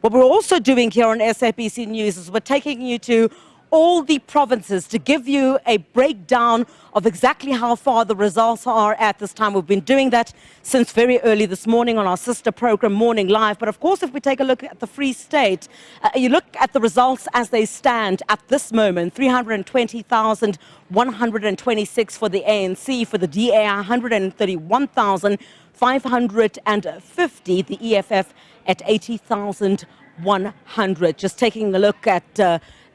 What we're also doing here on SABC News is we're taking you to all the provinces to give you a breakdown of exactly how far the results are at this time. We've been doing that since very early this morning on our sister program, Morning Live. But of course, if we take a look at the Free State, you look at the results as they stand at this moment: 320,126 for the ANC, for the DA 131,550, the EFF at 80,100. Just taking a look at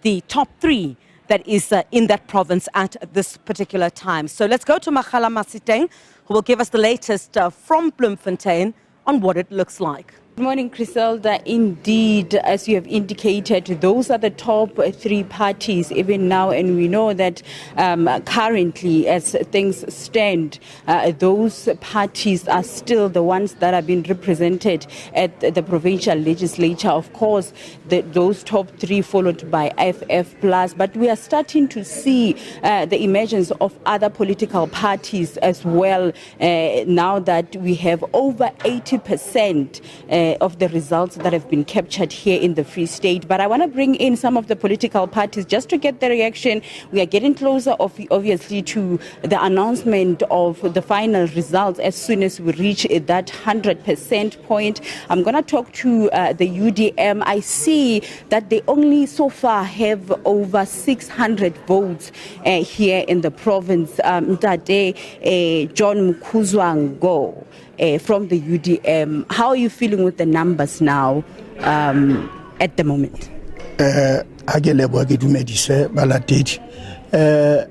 the top three that is in that province at this particular time. So let's go to Makgala Masiteng, who will give us the latest from Bloemfontein on what it looks like. Good morning, Griselda. Indeed, as you have indicated, those are the top three parties even now, and we know that currently, as things stand, those parties are still the ones that have been represented at the provincial legislature. Of course, those top three followed by EFF+, but we are starting to see the emergence of other political parties as well, now that we have over 80% of the results that have been captured here in the Free State. But I want to bring in some of the political parties just to get the reaction. We are getting closer, obviously, to the announcement of the final results as soon as we reach that 100% point. I'm going to talk to the UDM. I see that they only so far have over 600 votes here in the province. Mtate John Mkhuzwango from the UDM. How are you feeling with the numbers now at the moment? Ha ke leboha ke dumedise balatedi.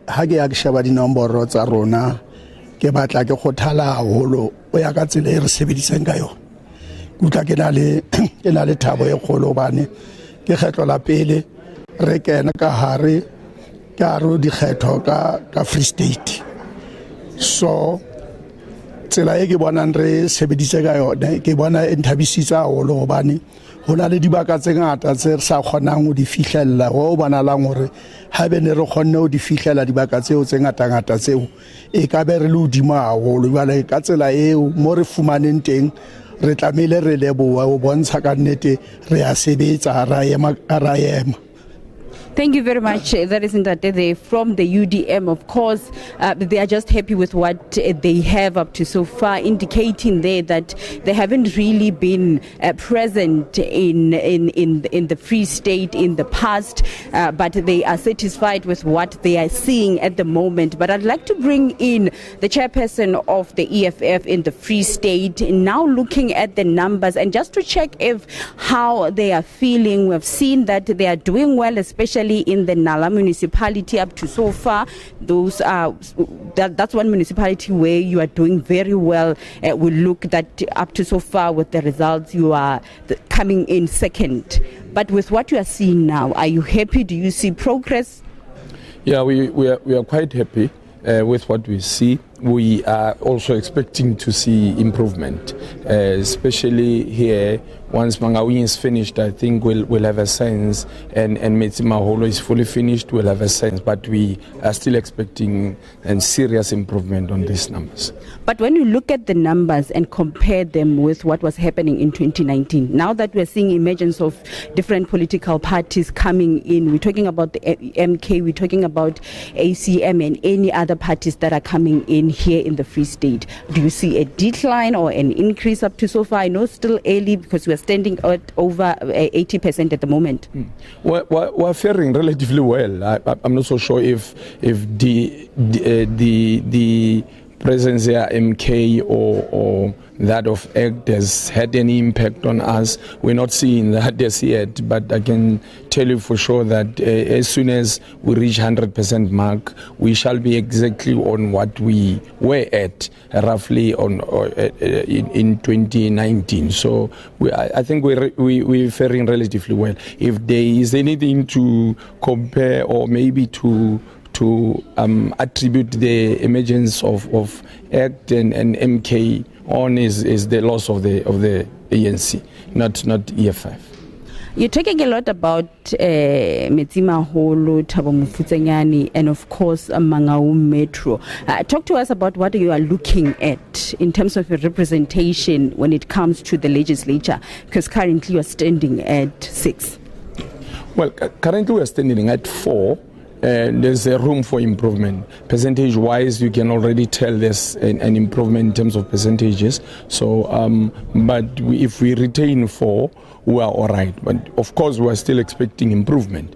Ha ke ya ke sheba dinomoro tsa rona ke batla ke kgothala haholo o ya ka tsela e re sebedisang ka yona. Kutla ke na le thabo e kgolo bane ke kgetlo la pele re kena ka hare ka ro di kgetho ka Free State. So tsela e ke bonang re sebedise ka yona ke bona e nthabisitsa haholo hobane hona le dibaka tse ngata tse re sa kgonang ho di fihlella ho bonalang hore ha be ne re kgonne ho di fihlella dibaka tseo tse ngata tseo e ka be re le hodimo haholo. Jwale ka tsela eo mo re fumaneng teng re tlamehile re leboha ho bontsha ka nnete re a sebetsa ra ema. Thank you very much. That is Ndate from the UDM. Of course, they are just happy with what they have up to so far, indicating there that they haven't really been present in the Free State in the past, but they are satisfied with what they are seeing at the moment. But I'd like to bring in the chairperson of the EFF in the Free State, now looking at the numbers and just to check if how they are feeling. We've seen that they are doing well, especially in the Nala municipality up to so far. Those are that's one municipality where you are doing very well. We look that up to so far with the results, you are coming in second. But with what you are seeing now, are you happy? Do you see progress? Yeah, we are quite happy with what we see. We are also expecting to see improvement, especially here. Once Mangawi is finished, I think we'll have a sense, and Metsimaholo is fully finished, we'll have a sense, but we are still expecting a serious improvement on these numbers. But when you look at the numbers and compare them with what was happening in 2019, now that we're seeing emergence of different political parties coming in, we're talking about the MK, we're talking about ACM and any other parties that are coming in here in the Free State. Do you see a decline or an increase up to so far? I know still early because we're standing at over 80% at the moment. We're faring relatively well. I'm not so sure if the presence here, MK or that of ACT has had any impact on us. We're not seeing that as yet, but I can tell you for sure that as soon as we reach 100% mark, we shall be exactly on what we were at roughly in 2019. So I think we're faring relatively well. If there is anything to compare or maybe to attribute the emergence of ACT and MK on is the loss of the ANC, not EFF. You're talking a lot about Metsimaholo, Thabo Mofutsenyane, and of course Mangaung Metro. Talk to us about what you are looking at in terms of your representation when it comes to the legislature, because currently you are standing at 6. Well, currently we are standing at 4. There's a room for improvement. Percentage-wise, you can already tell there's an improvement in terms of percentages. So, if we retain 4, we are all right. But of course, we are still expecting improvement.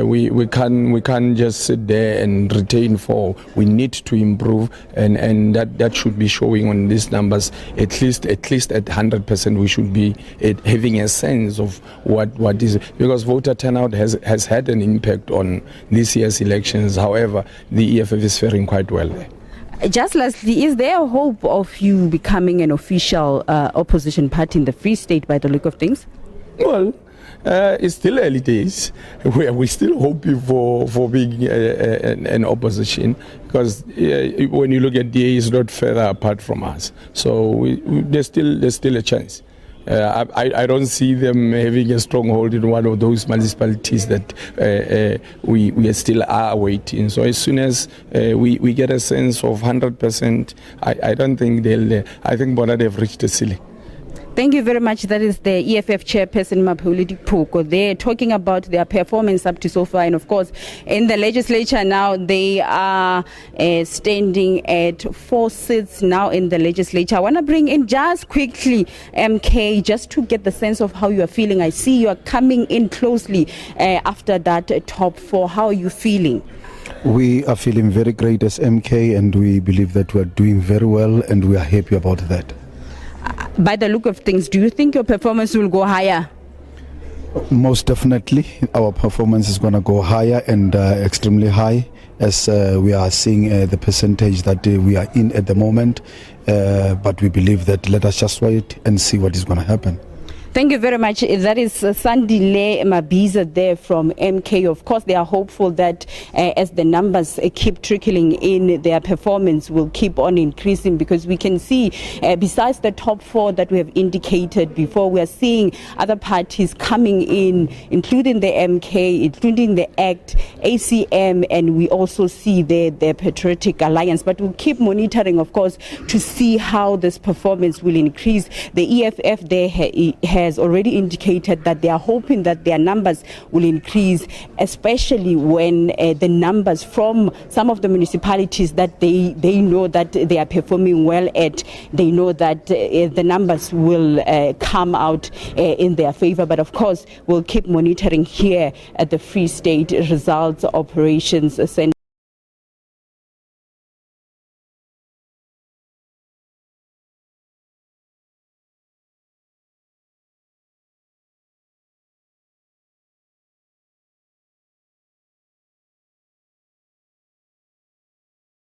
We can't just sit there and retain 4. We need to improve, and that should be showing on these numbers. At least at 100%, we should be having a sense of what is, because voter turnout has had an impact on this year's elections. However, the EFF is faring quite well there. Just lastly, is there a hope of you becoming an official opposition party in the Free State by the look of things? Well, it's still early days. We're still hoping for being an opposition, because when you look at DA, it's not further apart from us. So there's still a chance. I don't see them having a stronghold in one of those municipalities that we still are waiting. So as soon as we get a sense of 100%, I don't think I think Bona they've reached the ceiling. Thank you very much. That is the EFF chairperson, Maphuli Poko. They're talking about their performance up to so far. And of course, in the legislature now, they are standing at 4 seats now in the legislature. I want to bring in just quickly, MK, just to get the sense of how you are feeling. I see you are coming in closely after that top 4. How are you feeling? We are feeling very great as MK, and we believe that we are doing very well, and we are happy about that. By the look of things, do you think your performance will go higher? Most definitely, our performance is going to go higher and extremely high, as we are seeing the percentage that we are in at the moment. But we believe that let us just wait and see what is going to happen. Thank you very much. That is Sandile Mabiza there from MK. Of course, they are hopeful that as the numbers keep trickling in, their performance will keep on increasing, because we can see besides the top 4 that we have indicated before, we are seeing other parties coming in, including the MK, including the ACT, ACM, and we also see the Patriotic Alliance. But we'll keep monitoring, of course, to see how this performance will increase. The EFF there has already indicated that they are hoping that their numbers will increase, especially when the numbers from some of the municipalities that they know that they are performing well at, they know that the numbers will come out in their favor. But of course, we'll keep monitoring here at the Free State Results Operations Center.